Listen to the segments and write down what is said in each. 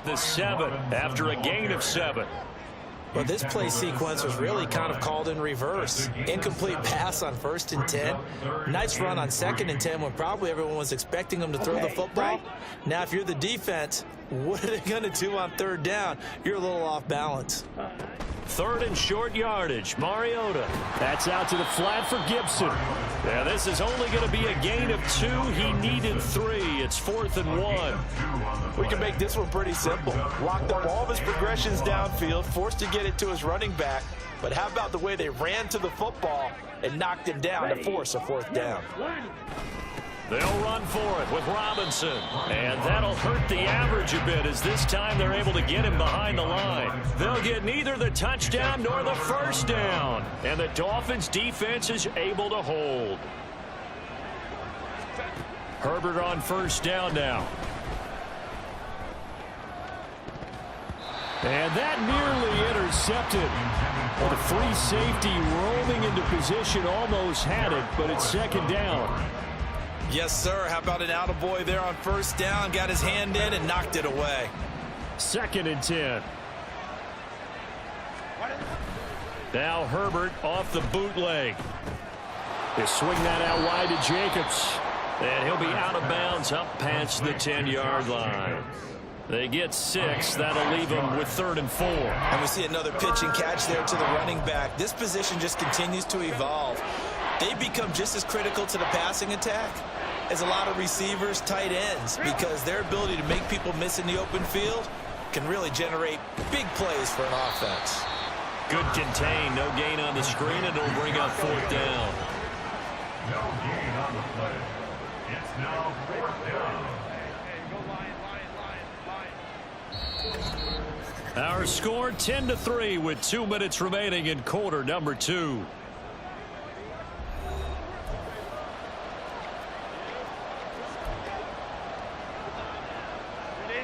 at the 7 after a gain of 7. Well, this play sequence was really kind of called in reverse. Incomplete pass on 1st and 10. Nice run on 2nd and 10 when probably everyone was expecting them to throw the football. Now, if you're the defense, what are they going to do on 3rd down? You're a little off balance. 3rd and short yardage. Mariota. That's out to the flat for Gibson. Now, this is only going to be a gain of 2. He needed 3. It's 4th and 1. We can make this one pretty simple. Locked up all of his progressions downfield, forced to get it to his running back. But how about the way they ran to the football and knocked him down to force a 4th down? They'll run for it with Robinson. And that'll hurt the average a bit as this time they're able to get him behind the line. They'll get neither the touchdown nor the 1st down. And the Dolphins defense is able to hold. Herbert on 1st down now. And that nearly intercepted. The free safety roaming into position almost had it, but it's 2nd down. Yes, sir. How about an attaboy there on 1st down? Got his hand in and knocked it away. 2nd and 10. Now Herbert off the bootleg. They swing that out wide to Jacobs. And he'll be out of bounds up past the 10-yard line. They get 6. That'll leave them with 3rd and 4. And we see another pitch and catch there to the running back. This position just continues to evolve. They become just as critical to the passing attack as a lot of receivers, tight ends, because their ability to make people miss in the open field can really generate big plays for an offense. Good contain. No gain on the screen, and it'll bring up 4th down. No gain on the play. It's now 4th down. Our score 10-3 with 2 minutes remaining in quarter number 2.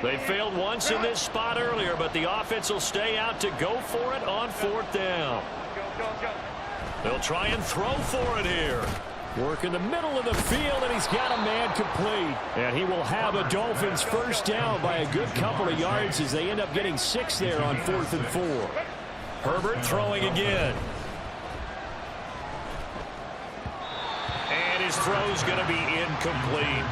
They failed once in this spot earlier, but the offense will stay out to go for it on 4th down. They'll try and throw for it here. Work in the middle of the field, and he's got a man complete. And he will have a Dolphins 1st down by a good couple of yards as they end up getting 6 there on 4th and 4. Herbert throwing again. And his throw's going to be incomplete.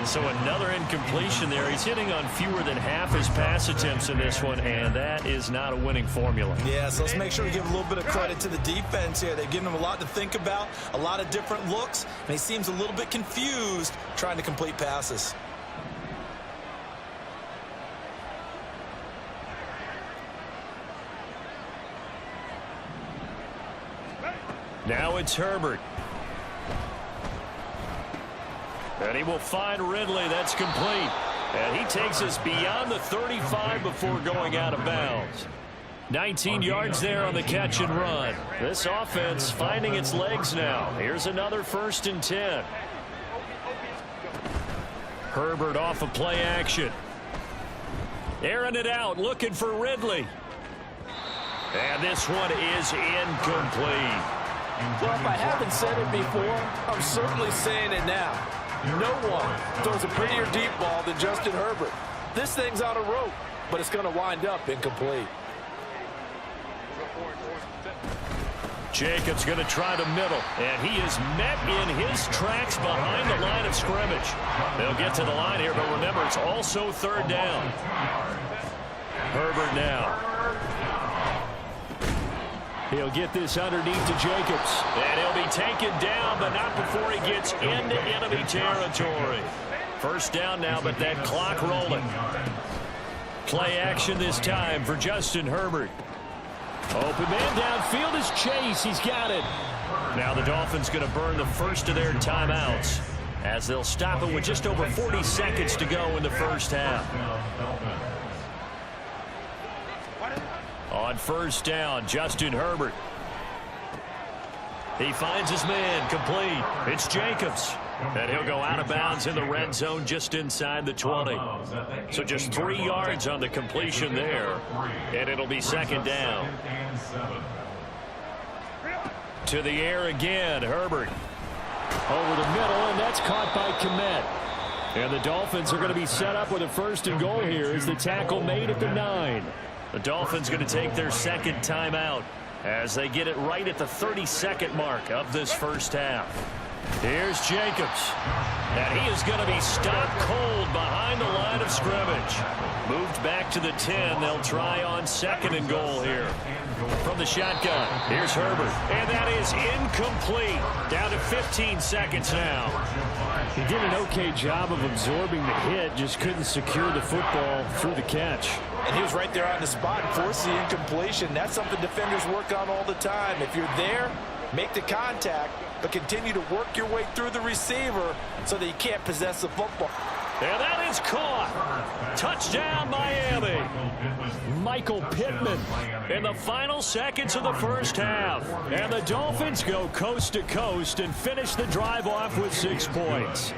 So another incompletion there. He's hitting on fewer than half his pass attempts in this one, and that is not a winning formula. Yeah, so let's make sure we give a little bit of credit to the defense here. They've given him a lot to think about, a lot of different looks, and he seems a little bit confused trying to complete passes. Now it's Herbert. And he will find Ridley. That's complete. And he takes us beyond the 35 before going out of bounds. 19 yards there on the catch and run. This offense finding its legs now. Here's another 1st and 10. Herbert off of play action. Airing it out, looking for Ridley. And this one is incomplete. Well, if I haven't said it before, I'm certainly saying it now. No one throws a prettier deep ball than Justin Herbert. This thing's on a rope, but it's going to wind up incomplete. Jacobs going to try the middle, and he is met in his tracks behind the line of scrimmage. They'll get to the line here, but remember, it's also 3rd down. Herbert now. He'll get this underneath to Jacobs. And he'll be taken down, but not before he gets into enemy territory. 1st down now, but that clock rolling. Play action this time for Justin Herbert. Open man downfield is Chase. He's got it. Now the Dolphins going to burn the first of their timeouts as they'll stop it with just over 40 seconds to go in the 1st half. On 1st down, Justin Herbert. He finds his man complete. It's Jacobs. And he'll go out of bounds in the red zone just inside the 20. So just 3 yards on the completion there. And it'll be 2nd down. To the air again, Herbert. Over the middle, and that's caught by Kmet. And the Dolphins are going to be set up with a 1st and goal here as the tackle made at the 9. The Dolphins going to take their 2nd timeout as they get it right at the 32nd mark of this first half. Here's Jacobs. And he is going to be stopped cold behind the line of scrimmage. Moved back to the 10. They'll try on 2nd and goal here. From the shotgun, here's Herbert. And that is incomplete. Down to 15 seconds now. He did an okay job of absorbing the hit, just couldn't secure the football through the catch. And he was right there on the spot and forced the incompletion. That's something defenders work on all the time. If you're there, make the contact, but continue to work your way through the receiver so that you can't possess the football. And that is caught. Touchdown, Miami. Michael Pittman. In the final seconds of the first half. And the Dolphins go coast to coast and finish the drive off with 6 points.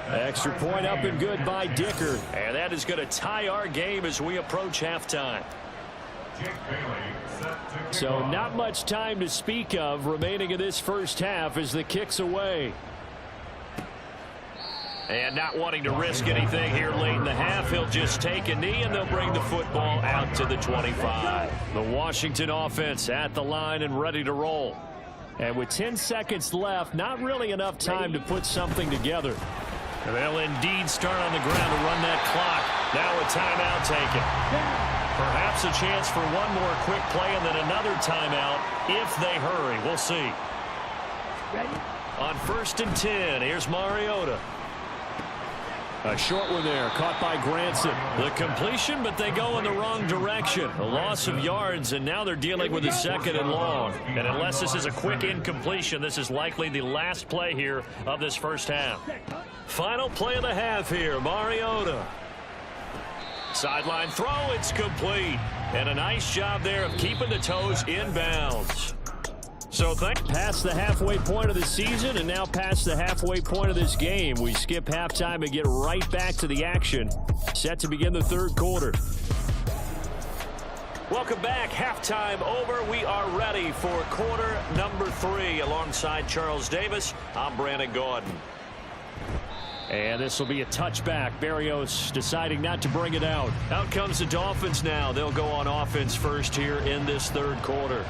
Extra point up and good by Dicker. And that is going to tie our game as we approach halftime. So not much time to speak of remaining in this first half as the kick's away. And not wanting to risk anything here late in the half, he'll just take a knee and they'll bring the football out to the 25. The Washington offense at the line and ready to roll. And with 10 seconds left, not really enough time to put something together. They'll indeed start on the ground to run that clock. Now a timeout taken. Perhaps a chance for one more quick play and then another timeout if they hurry. We'll see. On 1st and 10, here's Mariota. A short one there, caught by Granson. The completion, but they go in the wrong direction. A loss of yards, and now they're dealing with a 2nd and long. And unless this is a quick incompletion, this is likely the last play here of this first half. Final play of the half here, Mariota. Sideline throw, it's complete. And a nice job there of keeping the toes in bounds. So past the halfway point of the season and now past the halfway point of this game. We skip halftime and get right back to the action. Set to begin the 3rd quarter. Welcome back. Halftime over. We are ready for quarter number 3 alongside Charles Davis. I'm Brandon Gordon. And this will be a touchback. Berrios deciding not to bring it out. Out comes the Dolphins now. They'll go on offense first here in this 3rd quarter.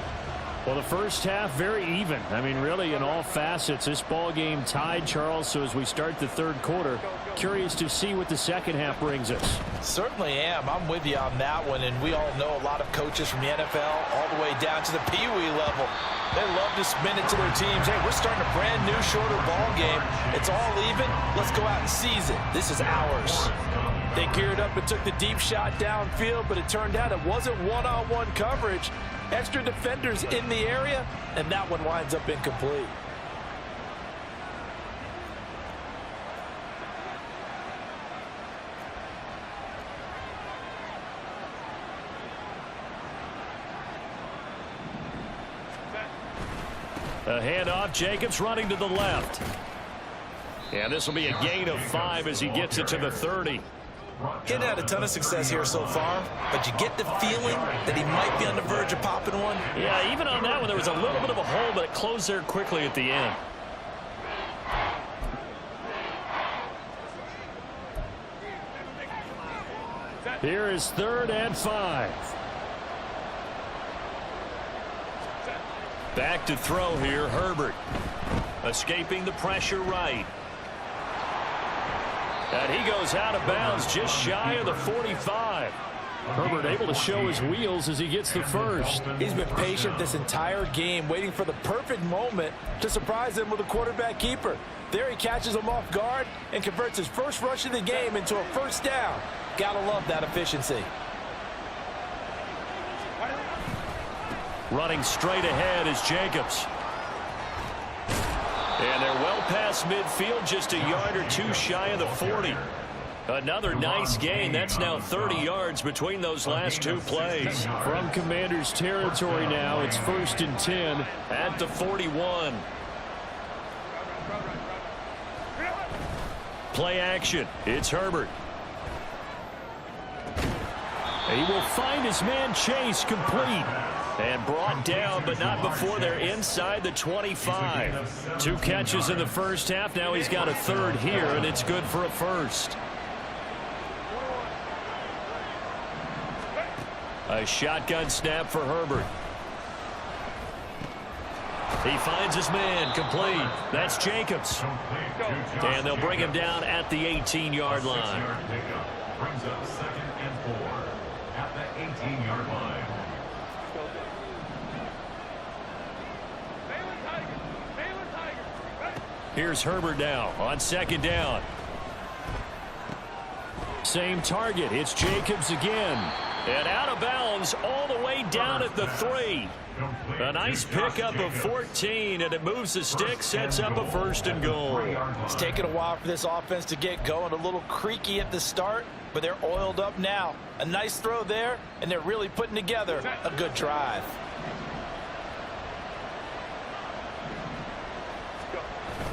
Well, the first half, very even. I mean, really, in all facets, this ball game tied, Charles. So as we start the 3rd quarter, curious to see what the second half brings us. Certainly am. I'm with you on that one. And we all know a lot of coaches from the NFL all the way down to the Pee Wee level. They love to spin it to their teams. Hey, we're starting a brand new, shorter ball game. It's all even. Let's go out and seize it. This is ours. They geared up and took the deep shot downfield, but it turned out it wasn't one-on-one coverage. Extra defenders in the area, and that one winds up incomplete. A handoff, Jacobs running to the left. And this will be a gain of 5 as he gets it to the 30. Getting had a ton of success here so far, but you get the feeling that he might be on the verge of popping one. Yeah, even on that one, there was a little bit of a hole, but it closed there quickly at the end. Here is 3rd and 5. Back to throw here, Herbert. Escaping the pressure right. And he goes out of bounds just shy of the 45. Herbert able to show his wheels as he gets the first. He's been patient this entire game, waiting for the perfect moment to surprise him with a quarterback keeper. There he catches him off guard and converts his first rush of the game into a first down. Gotta love that efficiency. Running straight ahead is Jacobs. And they're well past midfield, just a yard or 2 shy of the 40. Another nice gain. That's now 30 yards between those last 2 plays. From Commander's territory now, it's 1st and 10 at the 41. Play action. It's Herbert. He will find his man Chase complete. And brought down, but not before they're inside the 25. 2 catches in the first half. Now he's got a third here, and it's good for a first. A shotgun snap for Herbert. He finds his man, complete. That's Jacobs. And they'll bring him down at the 18-yard line. Brings up 2nd and 4 at the 18-yard line. Here's Herbert now on 2nd down. Same target. It's Jacobs again. And out of bounds all the way down at the 3. A nice pickup of 14, and it moves the stick, sets up a 1st and goal. It's taken a while for this offense to get going. A little creaky at the start, but they're oiled up now. A nice throw there, and they're really putting together a good drive.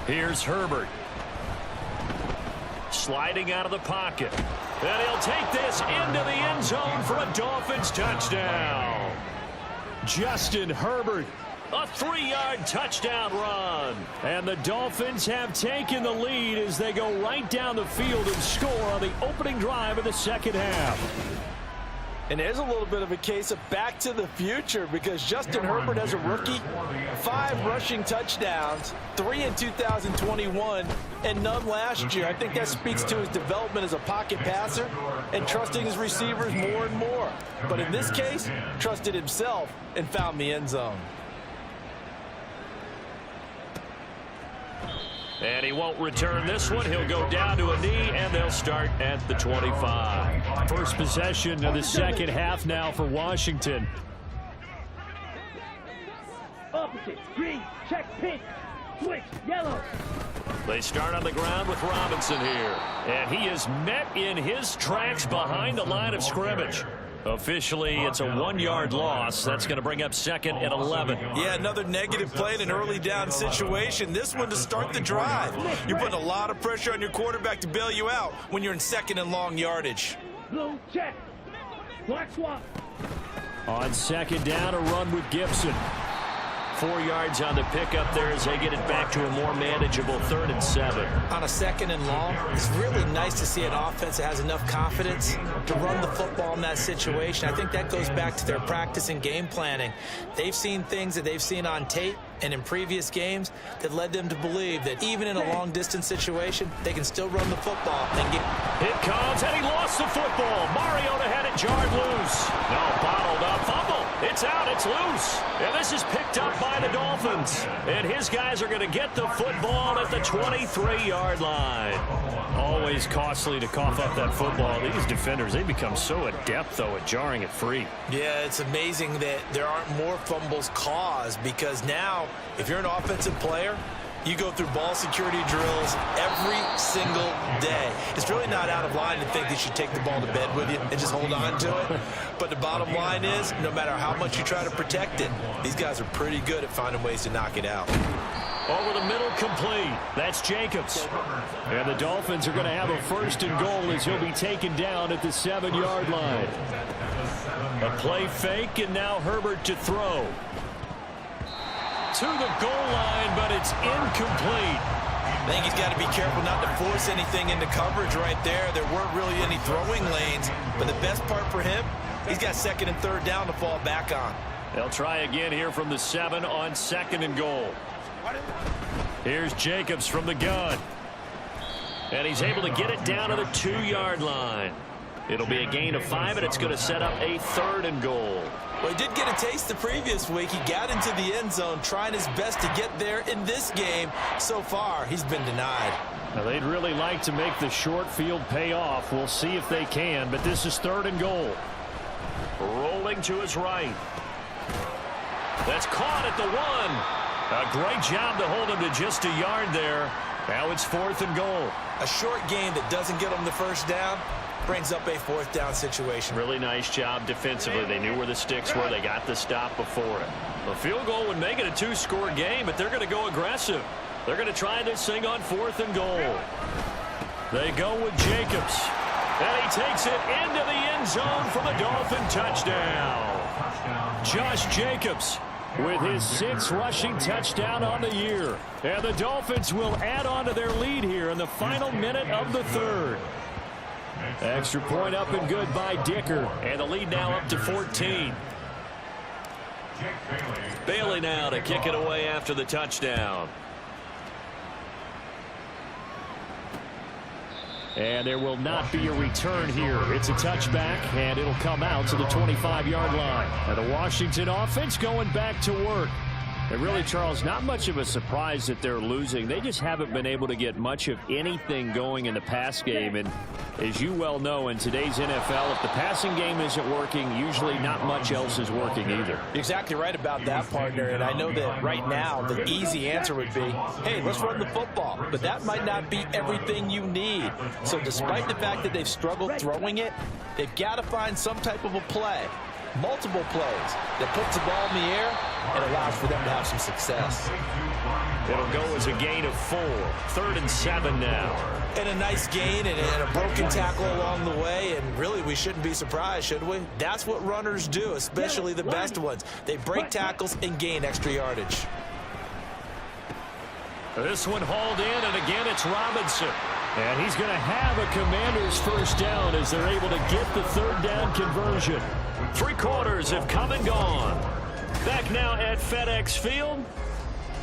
Here's Herbert. Sliding out of the pocket. And he'll take this into the end zone for a Dolphins touchdown. Justin Herbert. A 3-yard touchdown run. And the Dolphins have taken the lead as they go right down the field and score on the opening drive of the second half. And there's a little bit of a case of back to the future because Justin Herbert, as a rookie, 5 rushing touchdowns, 3 in 2021, and none last year. I think that speaks to his development as a pocket passer and trusting his receivers more and more. But in this case, trusted himself and found the end zone. And he won't return this one. He'll go down to a knee, and they'll start at the 25. First possession of the second half now for Washington. Opposite, green, check, pink, switch, yellow. They start on the ground with Robinson here. And he is met in his tracks behind the line of scrimmage. Officially, it's a 1-yard loss. That's going to bring up 2nd and 11. Yeah, another negative play in an early down situation. This one to start the drive. You're putting a lot of pressure on your quarterback to bail you out when you're in 2nd and long yardage. Blue, check. Black swap. On 2nd down, a run with Gibson. 4 yards on the pickup there as they get it back to a more manageable 3rd and 7. On a 2nd and long, it's really nice to see an offense that has enough confidence to run the football in that situation. I think that goes back to their practice and game planning. They've seen things that they've seen on tape and in previous games that led them to believe that even in a long-distance situation, they can still run the football and get... It comes, and he lost the football. Mariota had it jarred loose. No, bottled up. Fumble. It's out. It's loose. And this is picked up by the Dolphins. And his guys are going to get the football at the 23-yard line. Always costly to cough up that football. These defenders, they become so adept, though, at jarring it free. Yeah, it's amazing that there aren't more fumbles caused because now, if you're an offensive player, you go through ball security drills every single day. It's really not out of line to think that you should take the ball to bed with you and just hold on to it. But the bottom line is, no matter how much you try to protect it, these guys are pretty good at finding ways to knock it out. Over the middle, complete. That's Jacobs. And the Dolphins are going to have a 1st and goal as he'll be taken down at the 7-yard line. A play fake, and now Herbert to throw. To the goal line, but it's incomplete. I think he's got to be careful not to force anything into coverage right there. There weren't really any throwing lanes, but the best part for him, he's got 2nd and 3rd down to fall back on. They'll try again here from the 7 on 2nd and goal. Here's Jacobs from the gun. And he's able to get it down to the 2-yard line. It'll be a gain of 5, and it's going to set up a 3rd and goal. Well, he did get a taste the previous week. He got into the end zone trying his best to get there in this game. So far, he's been denied. Now, they'd really like to make the short field pay off. We'll see if they can, but this is 3rd and goal. Rolling to his right. That's caught at the 1. A great job to hold him to just a yard there. Now it's 4th and goal. A short game that doesn't get him the 1st down brings up a 4th down situation. Really nice job defensively. They knew where the sticks were. They got the stop before it. A field goal would make it a 2-score game, but they're going to go aggressive. They're going to try this thing on 4th and goal. They go with Jacobs. And he takes it into the end zone for the Dolphin touchdown. Josh Jacobs with his 6th rushing touchdown on the year. And the Dolphins will add on to their lead here in the final minute of the 3rd. Extra point up and good by Dicker. And the lead now up to 14. Bailey now to kick it away after the touchdown. And there will not be a return here. It's a touchback, and it'll come out to the 25-yard line. And the Washington offense going back to work. And really, Charles, not much of a surprise that they're losing. They just haven't been able to get much of anything going in the pass game. And as you well know, in today's NFL, if the passing game isn't working, usually not much else is working either. You're exactly right about that, partner. And I know that right now the easy answer would be, hey, let's run the football. But that might not be everything you need. So despite the fact that they've struggled throwing it, they've got to find some type of a play, multiple plays, that puts the ball in the air and allows for them to have some success. It'll go as a gain of 4. 3rd and 7 now. And a nice gain and a broken tackle along the way, and really we shouldn't be surprised, should we? That's what runners do, especially the best ones. They break tackles and gain extra yardage. This one hauled in, and again it's Robinson. And he's going to have a Commanders first down as they're able to get the 3rd down conversion. 3 quarters have come and gone. Back now at FedEx Field.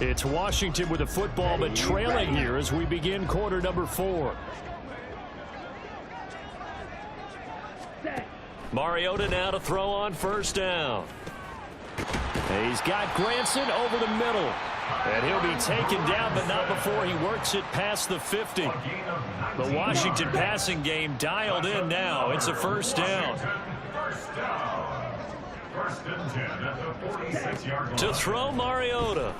It's Washington with the football, but trailing here as we begin quarter number 4. Mariota now to throw on first down. He's got Granson over the middle. And he'll be taken down, but not before he works it past the 50. The Washington passing game dialed in now. It's a first down. First and 10 at the 46-yard line. To throw Mariota.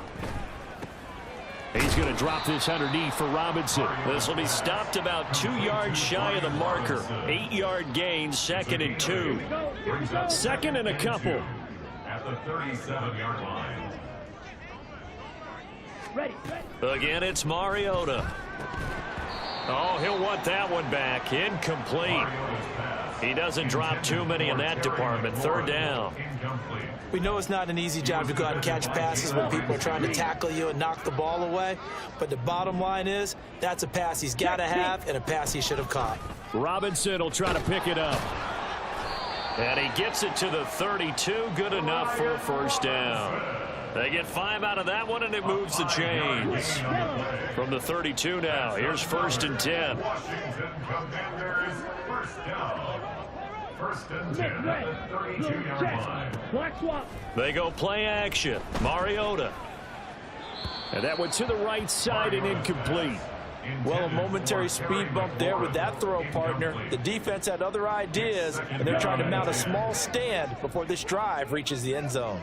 He's going to drop this underneath for Robinson. This will be stopped about 2 yards shy of the marker. 8-yard gain, 2nd and 2. 2nd and a couple. At the 37-yard line. Again, it's Mariota. Oh, he'll want that one back. Incomplete. He doesn't drop too many in that department. 3rd down. We know it's not an easy job to go out and catch passes when people are trying to tackle you and knock the ball away. But the bottom line is, that's a pass he's got to have and a pass he should have caught. Robinson will try to pick it up. And he gets it to the 32. Good enough for a first down. They get 5 out of that one, and it moves the chains. From the 32 now, here's 1st and 10. Washington Commanders first down. First and 10 at the 32-yard line. They go play action. Mariota. And that one to the right side and incomplete. Well, a momentary speed bump there with that throw, partner. The defense had other ideas, and they're trying to mount a small stand before this drive reaches the end zone.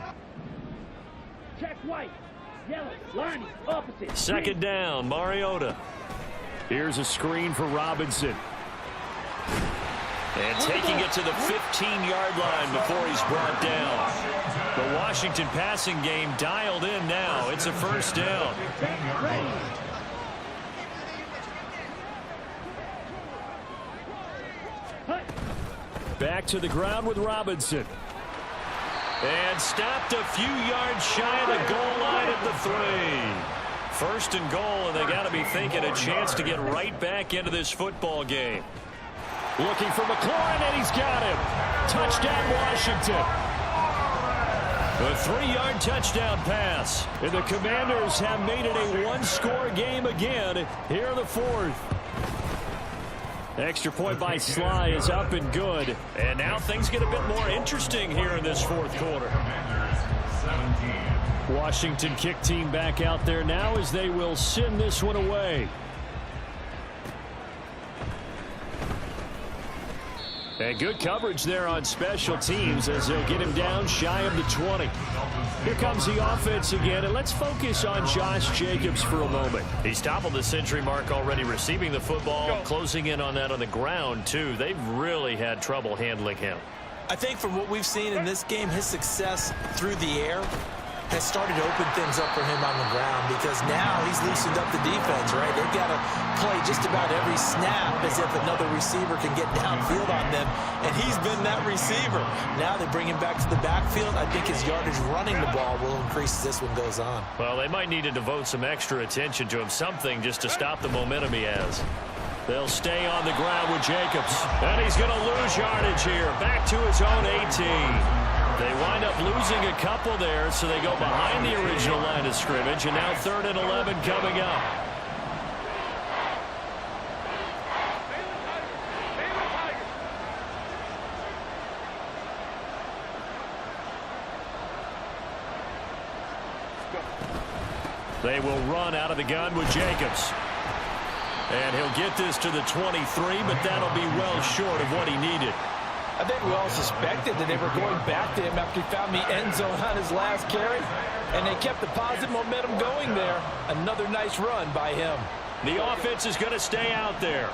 Check white. Yellow. Line opposite. 2nd down, Mariota. Here's a screen for Robinson. And taking it to the 15-yard line before he's brought down. The Washington passing game dialed in now. It's a first down. Back to the ground with Robinson. And stopped a few yards shy of the goal line at the 3. 1st and goal, and they got to be thinking a chance to get right back into this football game. Looking for McLaurin, and he's got him. Touchdown, Washington. A 3-yard touchdown pass. And the Commanders have made it a 1-score game again here in the 4th. Extra point by Sly is up and good. And now things get a bit more interesting here in this 4th quarter. Washington kick team back out there now as they will send this one away. And good coverage there on special teams as they'll get him down shy of the 20. Here comes the offense again, and let's focus on Josh Jacobs for a moment. He's toppled the century mark already receiving the football, closing in on that on the ground, too. They've really had trouble handling him. I think from what we've seen in this game, his success through the air has started to open things up for him on the ground, because now he's loosened up the defense, right? They've got to play just about every snap as if another receiver can get downfield on them, and he's been that receiver. Now they bring him back to the backfield. I think his yardage running the ball will increase as this one goes on. Well, they might need to devote some extra attention to him, something just to stop the momentum he has. They'll stay on the ground with Jacobs. And he's going to lose yardage here. Back to his own 18. They wind up losing a couple there, so they go behind the original line of scrimmage. And now 3rd and 11 coming up. They will run out of the gun with Jacobs. And he'll get this to the 23, but that'll be well short of what he needed. I think we all suspected that they were going back to him after he found the end zone on his last carry, and they kept the positive momentum going there. Another nice run by him. The offense is going to stay out there.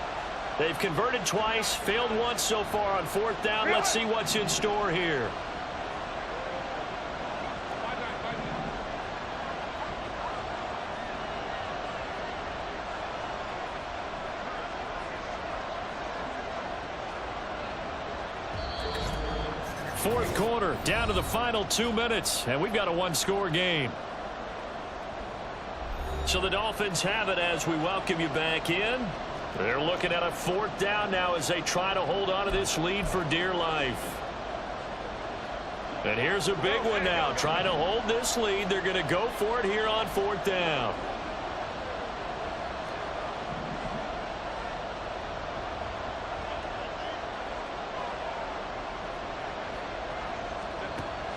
They've converted twice, failed once so far on 4th down. Let's see what's in store here. Fourth quarter, down to the final 2 minutes, and we've got a one-score game. So the Dolphins have it as we welcome you back in. They're looking at a 4th down now as they try to hold on to this lead for dear life. And here's a big one now. Trying to hold this lead. They're going to go for it here on 4th down.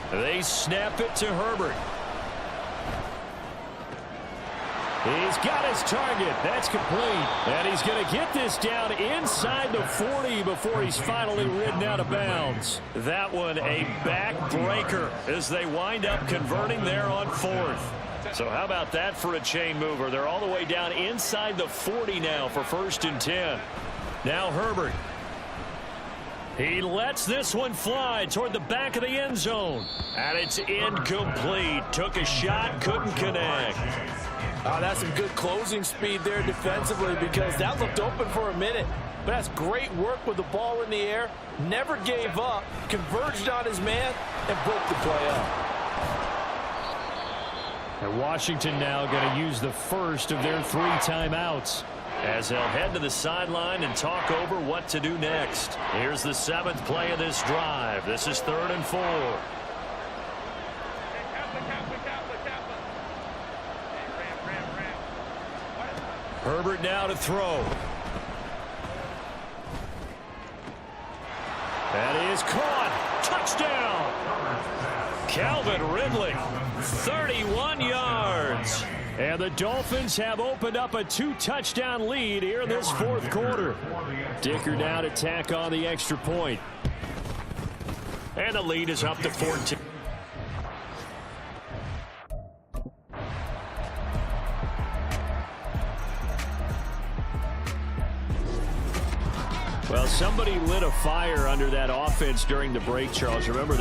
They snap it to Herbert. He's got his target. That's complete. And he's going to get this down inside the 40 before he's finally ridden out of bounds. That one a backbreaker as they wind up converting there on 4th. So how about that for a chain mover? They're all the way down inside the 40 now for 1st and 10. Now Herbert. He lets this one fly toward the back of the end zone. And it's incomplete. Took a shot, couldn't connect. That's some good closing speed there defensively, because that looked open for a minute. But that's great work with the ball in the air. Never gave up, converged on his man, and broke the play up. And Washington now going to use the first of their 3 timeouts, as they'll head to the sideline and talk over what to do next. Here's the 7th play of this drive. This is 3rd and 4. Herbert now to throw. That is caught. Touchdown. Calvin Ridley, 31 yards. And the Dolphins have opened up a 2-touchdown lead here in this 4th quarter. Dicker now to tack on the extra point. And the lead is up to 14. Well, somebody lit a fire under that offense during the break, Charles. Remember, they